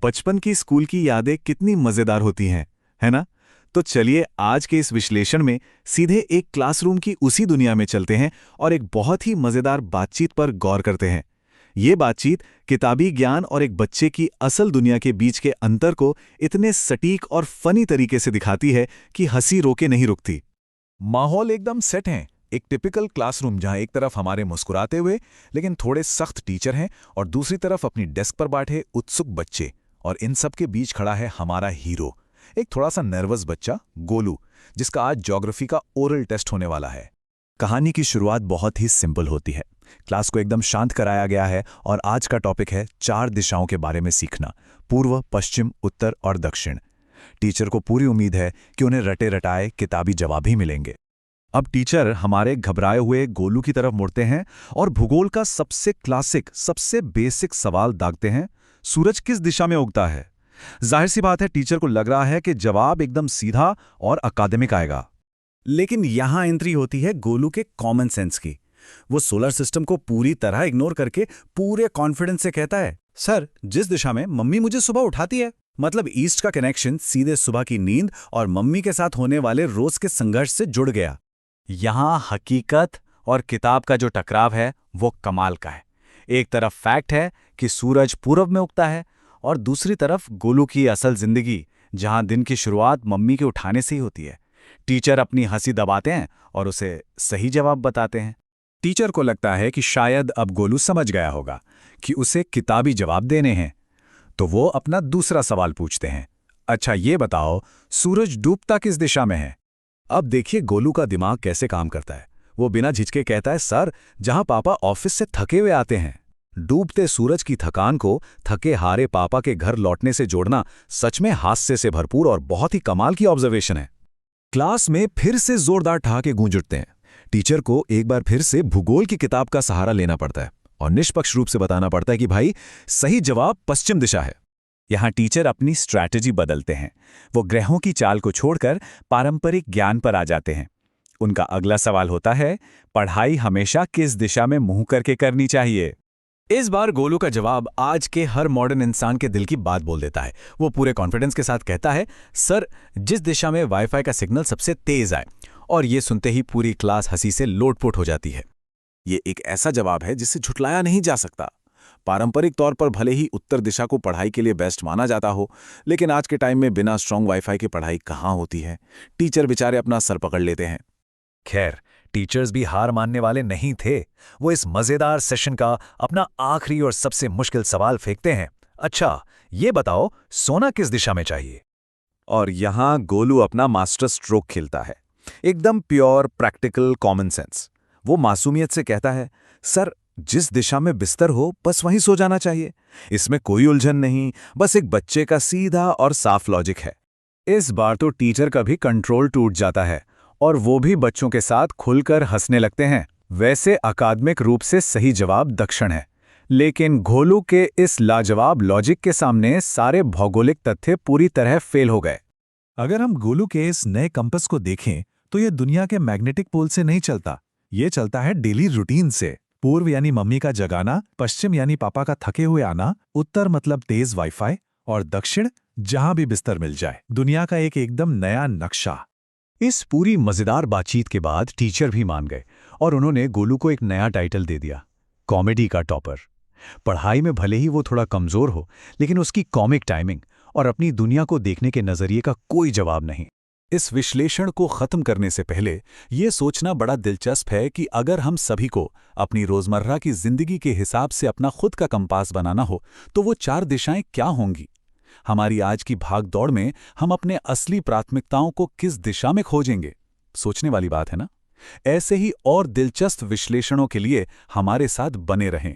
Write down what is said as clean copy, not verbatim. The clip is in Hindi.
बचपन की स्कूल की यादें कितनी मजेदार होती हैं, है ना? तो चलिए आज के इस विश्लेषण में सीधे एक क्लासरूम की उसी दुनिया में चलते हैं और एक बहुत ही मजेदार बातचीत पर गौर करते हैं। ये बातचीत किताबी ज्ञान और एक बच्चे की असल दुनिया के बीच के अंतर को इतने सटीक और फनी तरीके से दिखाती है कि हंसी रोके नहीं रुकती। माहौल एकदम सेट है। एक टिपिकल क्लासरूम जहां एक तरफ हमारे मुस्कुराते हुए लेकिन थोड़े सख्त टीचर हैं और दूसरी तरफ अपनी डेस्क पर बैठे उत्सुक बच्चे, और इन सब के बीच खड़ा है हमारा हीरो, एक थोड़ा सा नर्वस बच्चा गोलू, जिसका आज ज्योग्राफी का ओरल टेस्ट होने वाला है। कहानी की शुरुआत बहुत ही सिंपल होती है। क्लास को एकदम शांत कराया गया है और आज का टॉपिक है 4 दिशाओं के बारे में सीखना, पूर्व, पश्चिम, उत्तर और दक्षिण। टीचर को पूरी उम्मीद है कि उन्हें रटे रटाए किताबी जवाब ही मिलेंगे। अब टीचर हमारे घबराए हुए गोलू की तरफ मुड़ते हैं और भूगोल का सबसे क्लासिक, सबसे बेसिक सवाल दागते हैं, सूरज किस दिशा में उगता है? जाहिर सी बात है, टीचर को लग रहा है कि जवाब एकदम सीधा और अकादमिक आएगा। लेकिन यहां एंट्री होती है गोलू के कॉमन सेंस की। वो सोलर सिस्टम को पूरी तरह इग्नोर करके पूरे कॉन्फिडेंस से कहता है, सर, जिस दिशा में मम्मी मुझे सुबह उठाती है। मतलब ईस्ट का कनेक्शन सीधे सुबह की नींद और मम्मी के साथ होने वाले रोज के संघर्ष से जुड़ गया। यहां हकीकत और किताब का जो टकराव है वो कमाल का है। एक तरफ फैक्ट है कि सूरज पूरब में उगता है और दूसरी तरफ गोलू की असल जिंदगी, जहां दिन की शुरुआत मम्मी के उठाने से ही होती है। टीचर अपनी हंसी दबाते हैं और उसे सही जवाब बताते हैं। टीचर को लगता है कि शायद अब गोलू समझ गया होगा कि उसे किताबी जवाब देने हैं, तो वो अपना दूसरा सवाल पूछते हैं, अच्छा ये बताओ, सूरज डूबता किस दिशा में है? अब देखिए गोलू का दिमाग कैसे काम करता है। वो बिना झिझके कहता है, सर, जहां पापा ऑफिस से थके हुए आते हैं। डूबते सूरज की थकान को थके हारे पापा के घर लौटने से जोड़ना सच में हास्य से भरपूर और बहुत ही कमाल की ऑब्जर्वेशन है। क्लास में फिर से जोरदार ठहाके गूंज उठते हैं। टीचर को एक बार फिर से भूगोल की किताब का सहारा लेना पड़ता है और निष्पक्ष रूप से बताना पड़ता है कि भाई, सही जवाब पश्चिम दिशा है। यहां टीचर अपनी स्ट्रैटेजी बदलते हैं। वो ग्रहों की चाल को छोड़कर पारंपरिक ज्ञान पर आ जाते हैं। उनका अगला सवाल होता है, पढ़ाई हमेशा किस दिशा में मुंह करके करनी चाहिए? इस बार गोलू का जवाब आज के हर मॉडर्न इंसान के दिल की बात बोल देता है। वो पूरे कॉन्फिडेंस के साथ कहता है, सर, जिस दिशा में वाईफाई का सिग्नल सबसे तेज आए। और ये सुनते ही पूरी क्लास हंसी से लोटपोट हो जाती है। ये एक ऐसा जवाब है जिसे झुठलाया नहीं जा सकता। पारंपरिक तौर पर भले ही उत्तर दिशा को पढ़ाई के लिए बेस्ट माना जाता हो, लेकिन आज के टाइम में बिना स्ट्रांग वाईफाई की पढ़ाई कहाँ होती है। टीचर बेचारे अपना सर पकड़ लेते हैं। खैर, टीचर्स भी हार मानने वाले नहीं थे। वो इस मजेदार सेशन का अपना आखिरी और सबसे मुश्किल सवाल फेंकते हैं, अच्छा ये बताओ, सोना किस दिशा में चाहिए? और यहां गोलू अपना मास्टर स्ट्रोक खेलता है, एकदम प्योर प्रैक्टिकल कॉमन सेंस। वो मासूमियत से कहता है, सर, जिस दिशा में बिस्तर हो बस वहीं सो जाना चाहिए। इसमें कोई उलझन नहीं, बस एक बच्चे का सीधा और साफ लॉजिक है। इस बार तो टीचर का भी कंट्रोल टूट जाता है और वो भी बच्चों के साथ खुलकर हंसने लगते हैं। वैसे अकादमिक रूप से सही जवाब दक्षिण है, लेकिन गोलू के इस लाजवाब लॉजिक के सामने सारे भौगोलिक तथ्य पूरी तरह फेल हो गए। अगर हम गोलू के इस नए कंपास को देखें तो ये दुनिया के मैग्नेटिक पोल से नहीं चलता, ये चलता है डेली रूटीन से। पूर्व यानी मम्मी का जगाना, पश्चिम यानी पापा का थके हुए आना, उत्तर मतलब तेज वाईफाई, और दक्षिण जहां भी बिस्तर मिल जाए। दुनिया का एक एकदम नया नक्शा। इस पूरी मजेदार बातचीत के बाद टीचर भी मान गए और उन्होंने गोलू को एक नया टाइटल दे दिया, कॉमेडी का टॉपर। पढ़ाई में भले ही वो थोड़ा कमजोर हो, लेकिन उसकी कॉमिक टाइमिंग और अपनी दुनिया को देखने के नजरिए का कोई जवाब नहीं। इस विश्लेषण को खत्म करने से पहले ये सोचना बड़ा दिलचस्प है कि अगर हम सभी को अपनी रोजमर्रा की जिंदगी के हिसाब से अपना खुद का कंपास बनाना हो, तो वो 4 दिशाएं क्या होंगी? हमारी आज की भाग-दौड़ में हम अपने असली प्राथमिकताओं को किस दिशा में खोजेंगे? सोचने वाली बात है ना? ऐसे ही और दिलचस्प विश्लेषणों के लिए हमारे साथ बने रहें।